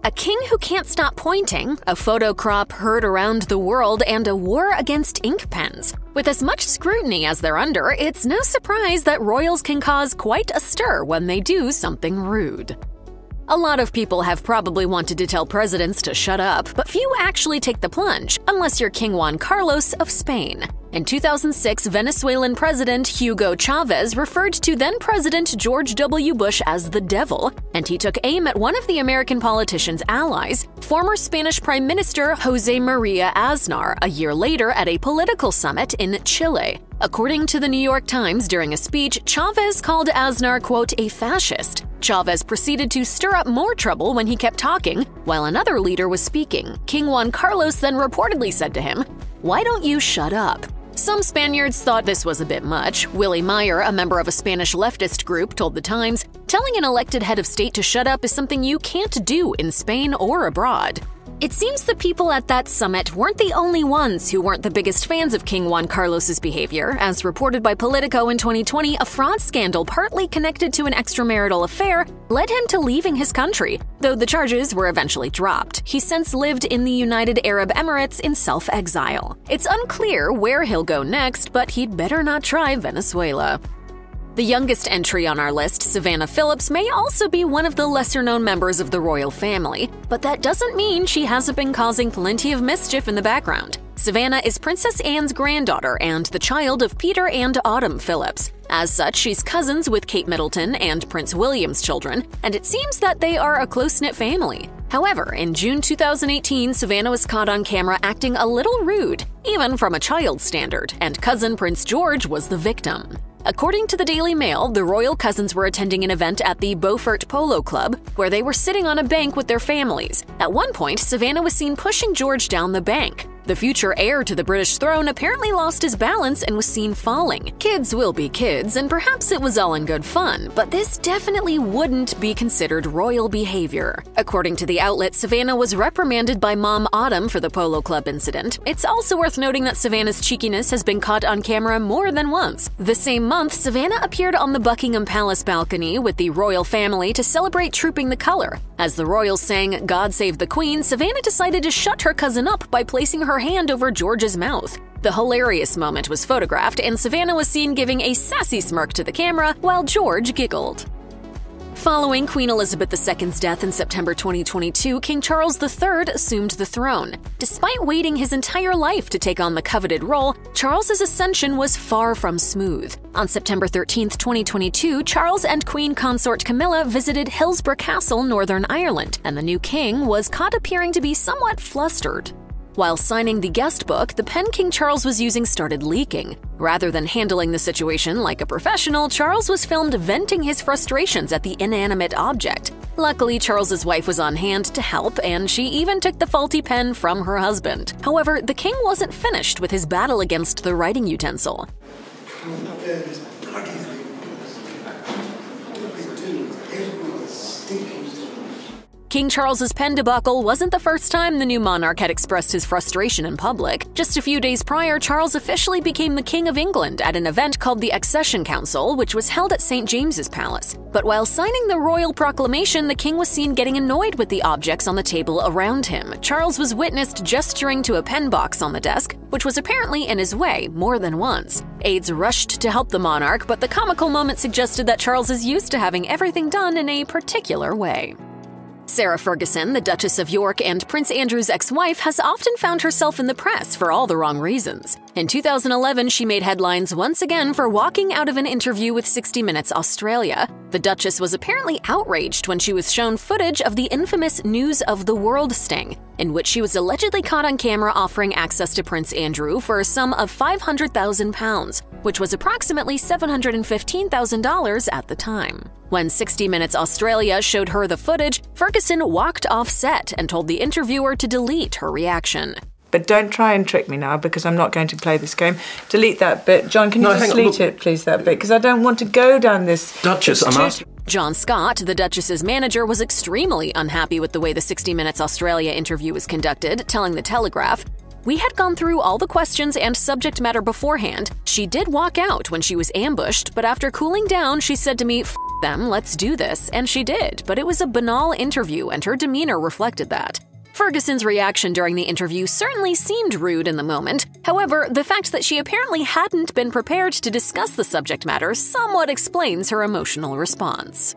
A king who can't stop pointing, a photo crop heard around the world, and a war against ink pens. With as much scrutiny as they're under, it's no surprise that royals can cause quite a stir when they do something rude. A lot of people have probably wanted to tell presidents to shut up, but few actually take the plunge, unless you're King Juan Carlos of Spain. In 2006, Venezuelan President Hugo Chavez referred to then-President George W. Bush as the devil, and he took aim at one of the American politician's allies, former Spanish Prime Minister José María Aznar, a year later at a political summit in Chile. According to the New York Times, during a speech, Chavez called Aznar, quote, a fascist. Chavez proceeded to stir up more trouble when he kept talking, while another leader was speaking. King Juan Carlos then reportedly said to him, "Why don't you shut up?" Some Spaniards thought this was a bit much. Willie Meyer, a member of a Spanish leftist group, told The Times, "Telling an elected head of state to shut up is something you can't do in Spain or abroad." It seems the people at that summit weren't the only ones who weren't the biggest fans of King Juan Carlos's behavior. As reported by Politico in 2020, a fraud scandal partly connected to an extramarital affair led him to leaving his country, though the charges were eventually dropped. He's since lived in the United Arab Emirates in self-exile. It's unclear where he'll go next, but he'd better not try Venezuela. The youngest entry on our list, Savannah Phillips, may also be one of the lesser-known members of the royal family, but that doesn't mean she hasn't been causing plenty of mischief in the background. Savannah is Princess Anne's granddaughter and the child of Peter and Autumn Phillips. As such, she's cousins with Kate Middleton and Prince William's children, and it seems that they are a close-knit family. However, in June 2018, Savannah was caught on camera acting a little rude, even from a child's standard, and cousin Prince George was the victim. According to the Daily Mail, the royal cousins were attending an event at the Beaufort Polo Club, where they were sitting on a bank with their families. At one point, Savannah was seen pushing George down the bank. The future heir to the British throne apparently lost his balance and was seen falling. Kids will be kids, and perhaps it was all in good fun, but this definitely wouldn't be considered royal behavior. According to the outlet, Savannah was reprimanded by Mom Autumn for the Polo Club incident. It's also worth noting that Savannah's cheekiness has been caught on camera more than once. The same month, Savannah appeared on the Buckingham Palace balcony with the royal family to celebrate Trooping the Colour. As the royals sang "God Save the Queen," Savannah decided to shut her cousin up by placing her hand over George's mouth. The hilarious moment was photographed, and Savannah was seen giving a sassy smirk to the camera while George giggled. Following Queen Elizabeth II's death in September 2022, King Charles III assumed the throne. Despite waiting his entire life to take on the coveted role, Charles's ascension was far from smooth. On September 13, 2022, Charles and Queen Consort Camilla visited Hillsborough Castle, Northern Ireland, and the new king was caught appearing to be somewhat flustered. While signing the guest book, the pen King Charles was using started leaking. Rather than handling the situation like a professional, Charles was filmed venting his frustrations at the inanimate object. Luckily, Charles's wife was on hand to help, and she even took the faulty pen from her husband. However, the king wasn't finished with his battle against the writing utensil. King Charles's pen debacle wasn't the first time the new monarch had expressed his frustration in public. Just a few days prior, Charles officially became the King of England at an event called the Accession Council, which was held at St. James's Palace. But while signing the royal proclamation, the king was seen getting annoyed with the objects on the table around him. Charles was witnessed gesturing to a pen box on the desk, which was apparently in his way more than once. Aides rushed to help the monarch, but the comical moment suggested that Charles is used to having everything done in a particular way. Sarah Ferguson, the Duchess of York and Prince Andrew's ex-wife, has often found herself in the press for all the wrong reasons. In 2011, she made headlines once again for walking out of an interview with 60 Minutes Australia. The Duchess was apparently outraged when she was shown footage of the infamous News of the World sting, in which she was allegedly caught on camera offering access to Prince Andrew for a sum of £500,000, which was approximately $715,000 at the time. When 60 Minutes Australia showed her the footage, Ferguson walked off set and told the interviewer to delete her reaction. But don't try and trick me now, because I'm not going to play this game. Delete that bit. John, can you just delete it, please, that bit? Because I don't want to go down this... Duchess, I'm asking... John Scott, the Duchess's manager, was extremely unhappy with the way the 60 Minutes Australia interview was conducted, telling The Telegraph, We had gone through all the questions and subject matter beforehand. She did walk out when she was ambushed, but after cooling down, she said to me, "F them, let's do this," and she did, but it was a banal interview and her demeanor reflected that. Ferguson's reaction during the interview certainly seemed rude in the moment. However, the fact that she apparently hadn't been prepared to discuss the subject matter somewhat explains her emotional response.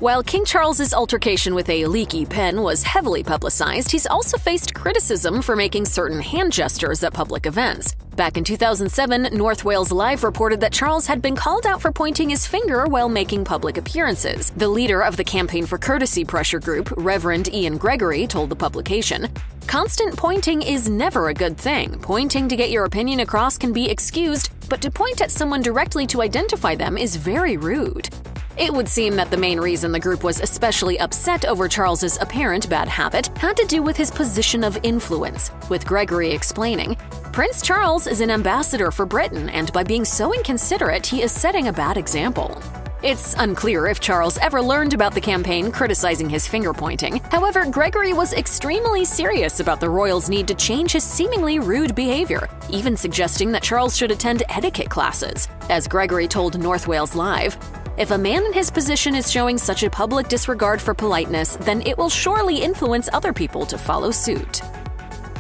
While King Charles's altercation with a leaky pen was heavily publicized, he's also faced criticism for making certain hand gestures at public events. Back in 2007, North Wales Live reported that Charles had been called out for pointing his finger while making public appearances. The leader of the Campaign for Courtesy pressure group, Reverend Ian Gregory, told the publication, "Constant pointing is never a good thing. Pointing to get your opinion across can be excused, but to point at someone directly to identify them is very rude." It would seem that the main reason the group was especially upset over Charles's apparent bad habit had to do with his position of influence, with Gregory explaining, "Prince Charles is an ambassador for Britain, and by being so inconsiderate, he is setting a bad example." It's unclear if Charles ever learned about the campaign criticizing his finger-pointing. However, Gregory was extremely serious about the royals' need to change his seemingly rude behavior, even suggesting that Charles should attend etiquette classes. As Gregory told North Wales Live, "If a man in his position is showing such a public disregard for politeness, then it will surely influence other people to follow suit."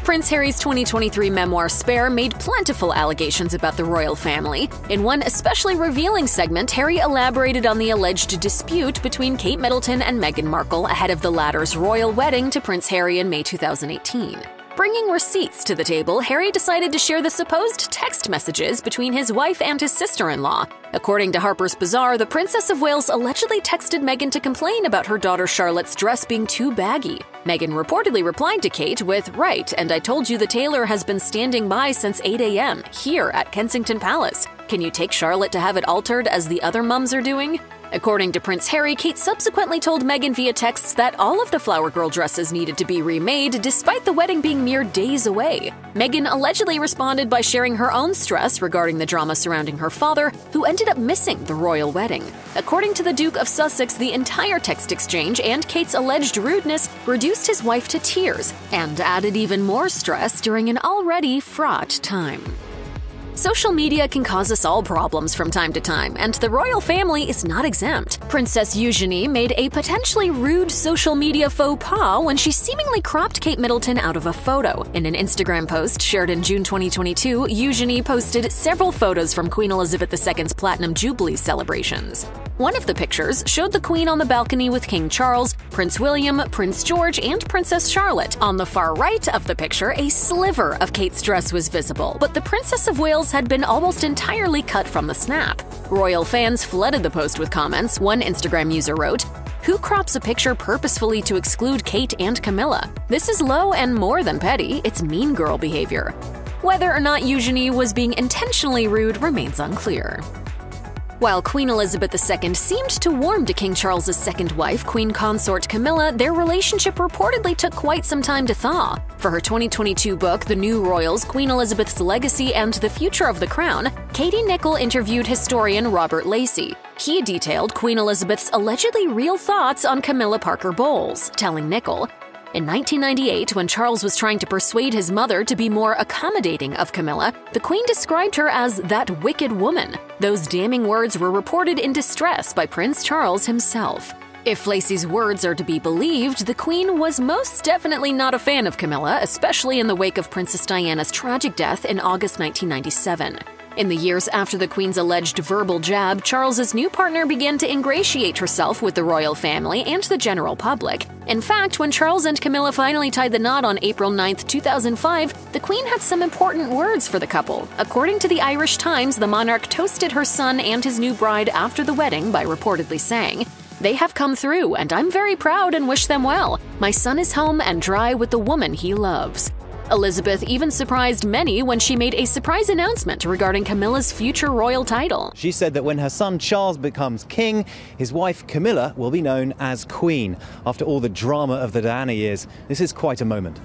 Prince Harry's 2023 memoir Spare made plentiful allegations about the royal family. In one especially revealing segment, Harry elaborated on the alleged dispute between Kate Middleton and Meghan Markle ahead of the latter's royal wedding to Prince Harry in May 2018. Bringing receipts to the table, Harry decided to share the supposed text messages between his wife and his sister-in-law. According to Harper's Bazaar, the Princess of Wales allegedly texted Meghan to complain about her daughter Charlotte's dress being too baggy. Meghan reportedly replied to Kate with, "Right, and I told you the tailor has been standing by since 8 a.m. here at Kensington Palace. Can you take Charlotte to have it altered as the other mums are doing?" According to Prince Harry, Kate subsequently told Meghan via texts that all of the Flower Girl dresses needed to be remade despite the wedding being mere days away. Meghan allegedly responded by sharing her own stress regarding the drama surrounding her father, who ended up missing the royal wedding. According to the Duke of Sussex, the entire text exchange and Kate's alleged rudeness reduced his wife to tears and added even more stress during an already fraught time. Social media can cause us all problems from time to time, and the royal family is not exempt. Princess Eugenie made a potentially rude social media faux pas when she seemingly cropped Kate Middleton out of a photo. In an Instagram post shared in June 2022, Eugenie posted several photos from Queen Elizabeth II's Platinum Jubilee celebrations. One of the pictures showed the Queen on the balcony with King Charles, Prince William, Prince George, and Princess Charlotte. On the far right of the picture, a sliver of Kate's dress was visible, but the Princess of Wales had been almost entirely cut from the snap. Royal fans flooded the post with comments. One Instagram user wrote, "Who crops a picture purposefully to exclude Kate and Camilla? This is low and more than petty, it's mean girl behavior." Whether or not Eugenie was being intentionally rude remains unclear. While Queen Elizabeth II seemed to warm to King Charles's second wife, Queen Consort Camilla, their relationship reportedly took quite some time to thaw. For her 2022 book, The New Royals, Queen Elizabeth's Legacy and the Future of the Crown, Katie Nicholl interviewed historian Robert Lacey. He detailed Queen Elizabeth's allegedly real thoughts on Camilla Parker Bowles, telling Nicholl, "In 1998, when Charles was trying to persuade his mother to be more accommodating of Camilla, the Queen described her as that wicked woman. Those damning words were reported in distress by Prince Charles himself." If Lacey's words are to be believed, the Queen was most definitely not a fan of Camilla, especially in the wake of Princess Diana's tragic death in August 1997. In the years after the Queen's alleged verbal jab, Charles's new partner began to ingratiate herself with the royal family and the general public. In fact, when Charles and Camilla finally tied the knot on April 9, 2005, the Queen had some important words for the couple. According to the Irish Times, the monarch toasted her son and his new bride after the wedding by reportedly saying, "They have come through, and I'm very proud and wish them well. My son is home and dry with the woman he loves." Elizabeth even surprised many when she made a surprise announcement regarding Camilla's future royal title. She said that when her son Charles becomes king, his wife Camilla will be known as Queen. After all the drama of the Diana years, this is quite a moment.